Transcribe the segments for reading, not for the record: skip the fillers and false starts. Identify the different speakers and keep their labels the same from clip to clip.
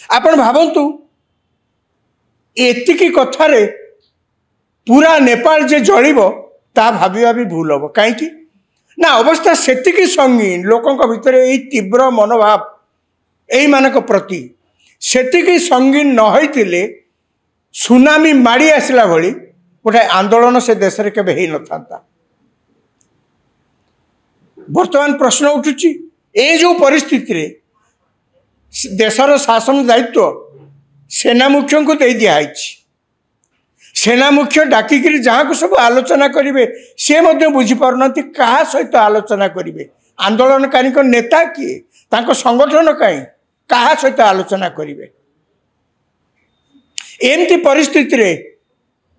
Speaker 1: आपण भावतु एतिकी कथारे पूरा नेपाल जे जलिबो ता भाबिबा भी भूल हम कहीं ना अवस्था सेतिकी संगीन लोकों भितर यही तीव्र मनोभाव यही मानक प्रति सेतिकी संगीन न होइतिले सुनामी माड़ी आसला भली गोटे आंदोलन से देश में केबे हेई न थांता। वर्तमान प्रश्न उठुची ए जो परिस्थिति रे देशर शासन दायित्व सेना मुख्य को दे दिखाई। सेना मुख्य डाकिकी जहाँ को सब आलोचना करेंगे सी बुझीपार क्या सहित आलोचना करेंगे आंदोलनकारी नेता किए तांको संगठन कहीं क्या सहित आलोचना करेंगे एमती परिस्थिति रे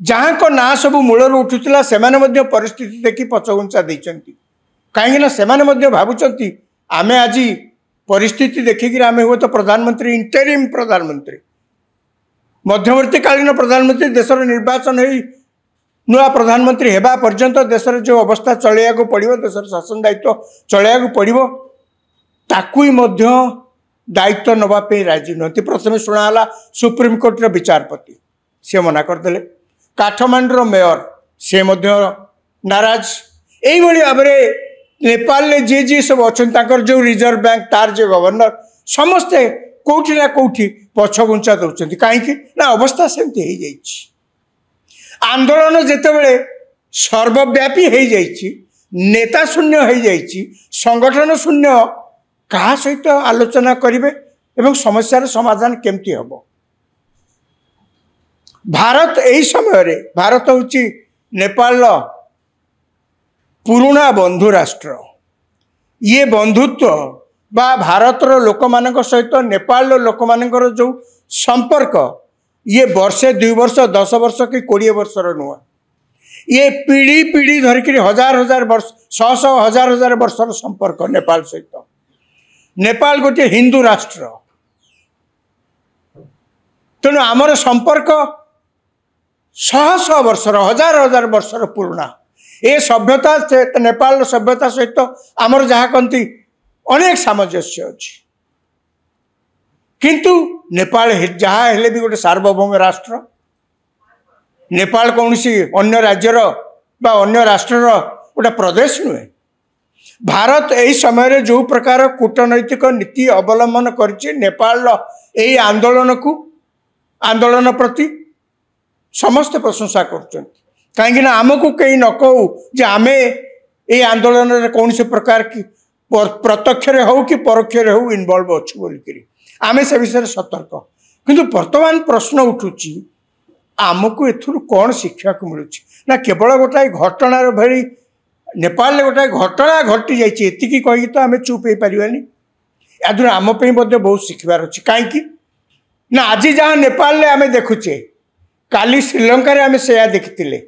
Speaker 1: जहाँ को ना सब मूलर उठुला से परिस्थिति देखी पछघुंचा देइचंती कहीं से भावुंट आम आज परिस्थिति देखिक आम हुए तो प्रधानमंत्री इंटरिम प्रधानमंत्री मध्यवर्तीकालीन प्रधानमंत्री देशर निर्वाचन हो नुआ प्रधानमंत्री हेबा पर्यंत देशर जो अवस्था चलैया पड़ो देशर शासन दायित्व चलैया पड़ो ताकू दायित्व नवाई राजी नुहति। प्रथम शुणाला सुप्रीमकोर्ट विचारपति सी मना करदे काठमांडूर मेयर से नाराज यही भाव में नेपाल जे जी सब अच्छा जो रिजर्व बैंक तार जो गवर्नर समस्ते कौटी ना कौटी पछघुंचा दौरान कहीं ना अवस्था सेमती आंदोलन जितेबले सर्वव्यापी हो जाइए नेता शून्य हो जाइए संगठन शून्य क्या सहित आलोचना करेंगे एवं समस्यार समाधान केमती हम। भारत यही समय भारत हूँ नेपाल पुराना बंधु राष्ट्र ये बंधुत्व बा भारतर लोक मान सहित नेपाल लोक मानकर जो संपर्क ये वर्षे 2 वर्ष 10 वर्ष कि 20 वर्षर नुआ ये पीढ़ी पीढ़ी धरिक हजार हजार वर्ष 100 हजार हजार वर्षर संपर्क नेपाल सहित। नेपाल गोटे हिंदू राष्ट्र तेणु आमर संपर्क 100 वर्षर हजार हजार वर्षर पुराना ये सभ्यता नेपाल सभ्यता सहित आमर जहाँ कहती अनेक सामंजस्य अच्छी किंतु नेपाल जहाँ हेले भी गोटे सार्वभौम राष्ट्र नेपाल कौन सी अन्य राज्यर बा अन्य राष्ट्रर गोटे प्रदेश नुहे। भारत यही समय जो प्रकार कूटनैतिक नीति अवलंबन कर नेपाल यही आंदोलन प्रति समस्त प्रशंसा कर कहीं आमको कहीं न कहू जे आमे ये आंदोलन रे कौन से प्रकार की प्रत्यक्ष हो कि परोक्ष हो इनवल्व अच्छु बोलिक आमे से विषय सतर्क किंतु वर्तमान प्रश्न उठुची आमको एथुरु कौन शिक्षा को मिलूँ ना केवल गोटाए घटनार भली नेपाल गोटाए घटना घटी जाती कही तो आम चुप हो पारानी यादूर आम बहुत शिखबार अच्छे कहीं ना आज जहाँ नेपाल आम देखुचे काली श्रीलंका आम से देखते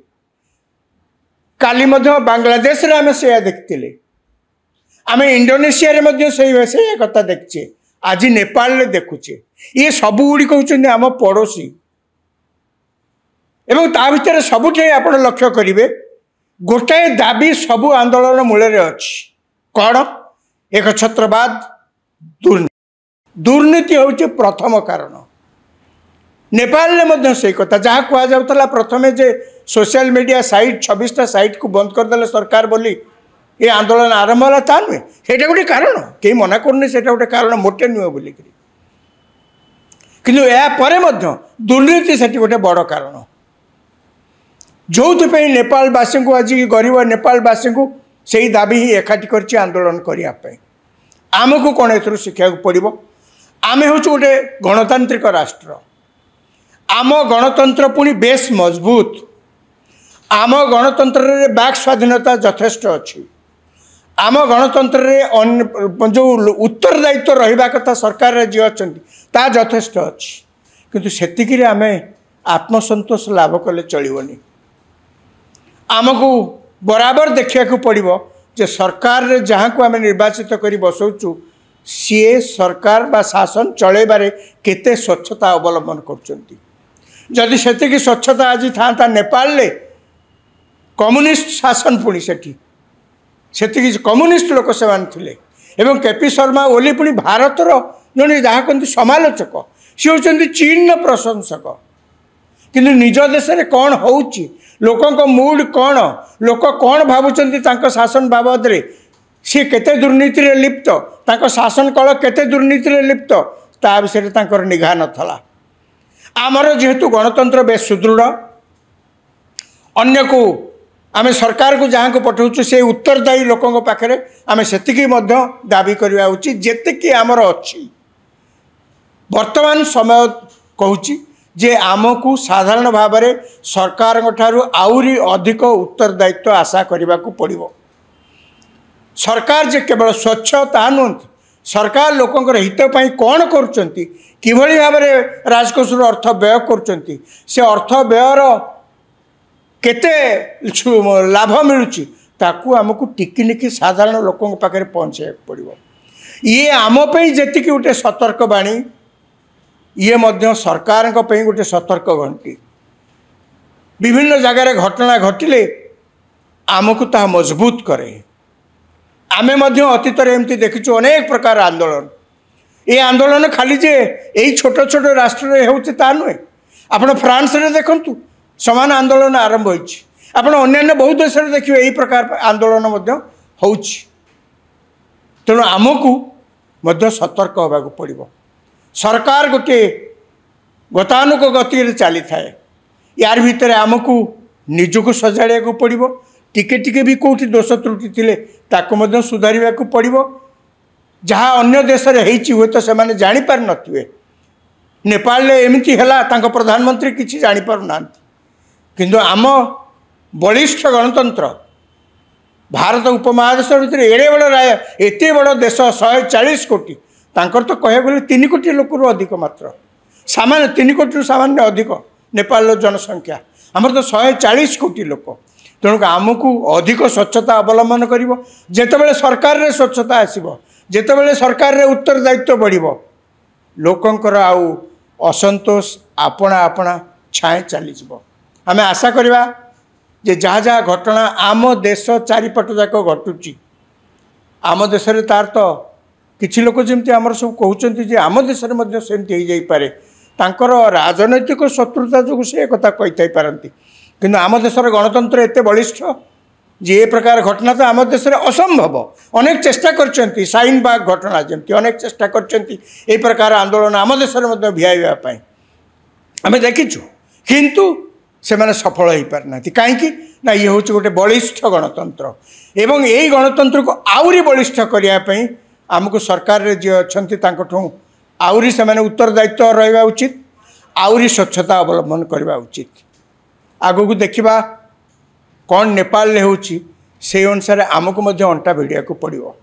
Speaker 1: काली बांग्लादेश रे आम से देखते आम इंडोनेशिया से कथा देखचे आज नेपाल रे देखुचे ये सब गुड़िक होती आम पड़ोशी एवं ता भीतर सबुठे आप लक्ष्य करेंगे गोटाए दाबी सबू आंदोलन मूल अच्छी कौन एक छत्रवाद दुर्नीति हूँ प्रथम कारण। नेपाल से कथा जहाँ कहुला प्रथमे जे सोशल मीडिया साइट 26टा साइट को बंद करदे सरकार बोली ये आंदोलन आरंभ है ता नुहे से गोटे कारण कहीं मना करनी से गोटे कारण मोटे नुहे बोलिक किंतु या दुर्नीति से गोटे बड़ कारण जो नेपालवासी को आज गरीब नेपालवासी को सही दाबी ही एकाठी कर आंदोलन करने आमको कौन ए शिखा पड़ो आम हूँ गोटे गणतांत्रिक राष्ट्र आम गणतंत्र पुणी बेस मजबूत आम गणतंत्र बाक स्वाधीनता यथेष्ट अच्छी आम गणतंत्र रे जो उत्तरदायित्व रहा कथा सरकार जी अच्छा ता यथेष्ट अच्छी किंतु सेतिकी आम आत्मसंतोष लाभ कले चलनी आमको बराबर देखा पड़ो जे सरकार रे जहाँ को आम निर्वाचित कर बसौचु सी सरकार बा शासन चलैबारे केते स्वच्छता अवलंबन करछंती जदि स्वच्छता आज था नेपाल ले कम्युनिस्ट शासन पुणी से कम्युनिस्ट लोक से केपी शर्मा ओली पुणी भारतर जो जहाँ कहते समालोचक सी होती चीन प्रशंसक किंतु निज देश में कौन होउची लोकों मूड कौन लोक कौन भावुं शासन बाबद रे सी केते दुर्नीति रे लिप्त तांको शासन कल केते दुर्नीति रे लिप्त ता विषय तांकर निघा नथला। आमर जेहेतु गणतंत्र बेस सुदृढ़ अन्य को आम सरकार को जहाँ को पठाऊँ से उत्तरदायी लोकों पाखे आम से दाबी करवा उचित जेतिकी आमर अच्छी वर्तमान समय कहूँ जे आमको साधारण भाव में सरकार आहुरी अधिक उत्तरदायित्व आशा करने को पड़ो। सरकार जे केवल स्वच्छ ता नुहत सरकार लोकंर हितपाई कौन करुँच किभली भाव में राजकोष अर्थ व्यय करुँच से अर्थ व्ययर केते लाभ मिलूँ ताकू आमको टिकिनिकी साधारण लोकों पाखे पहुँचा पड़ो। ये आमपाई जी गोटे सतर्क बाणी ये मध्य सरकार गोटे सतर्क घंटी विभिन्न जगार घटना घटिले आमको ता मजबूत करे। आमे मध्य अतीत एमती देखीचु अनेक प्रकार आंदोलन ये आंदोलन खाली जे यही छोट छोट राष्ट्र होता नुहे आपण फ्रांस रे देखंतु समान आंदोलन आरंभ होइछि आपण अन्य बहुत देश में देखिए यही प्रकार आंदोलन होउछि तेणु आमको मध्य सतर्क होगा पड़ो। सरकार गोटे गतानुक गति चली थाए यार भितर आमको निजको सजाड़ा को पड़ो टिके टिके भी कौटी दोष त्रुटि थिले ताको मध्य सुधारिबा को पड़ो। जहाँ अन्य देश में हे तो से जानी पार नथिबे नेपाल में एमती है प्रधानमंत्री किसी जानी पार ना किंतु आम बलिष्ठ गणतंत्र भारत उपमहादेश भितर एड़े बड़ राय एत बड़ देश 140 कोटी तांकर तो कह गले 3 कोटी लोक अधिक मात्र सामान्य 3 कोटी सामान्य अधिक नेपाल जनसंख्या आमर तो 140 कोटी लोक तेणुक आमको अधिक स्वच्छता अवलंबन करिवो जेतेबेले सरकार रे स्वच्छता आसीबो जेतेबेले सरकार रे उत्तरदायित्व बढ़िबो लोकंकर आउ असंतोष आपणा आपणा छाए चली जीवो। आमे आशा करिबा जे जहाँ जहाँ घटना आम देश चारिपट जाक घटुची आम देश रे तार तो किछि लोक जेमती आमर सब कहउचंती जे आम देश रे मध्य सेमती हो जाई पारे तांकर राजनैतिक शत्रुता जो से कथा कहि थाई पारंती किंतु आम देश रे गणतंत्र एते बलिष्ठ जे ए प्रकार घटना तो आम देश रे असंभव अनेक चेष्टा करचंती साइन बाग घटना जेमती अनेक चेष्टा करचंती ए प्रकार आंदोलन आम देश रे मध्य भियाइबा पई आमे देखिछु किंतु से माने सफल हो पारना कहीं ना ये हूँ गोटे बलिष्ठ गणतंत्र एवं यही गणतंत्र को आउरी बलिष्ठ करने आमको सरकार रे जे अच्छा आउरी से माने उत्तरदायित्व रहा उचित आउरी स्वच्छता अवलंबन करवा उचित। आगो को देखा कौन नेपाल होउची से अनुसार आमको अंटा भिड़िया को पड़ो।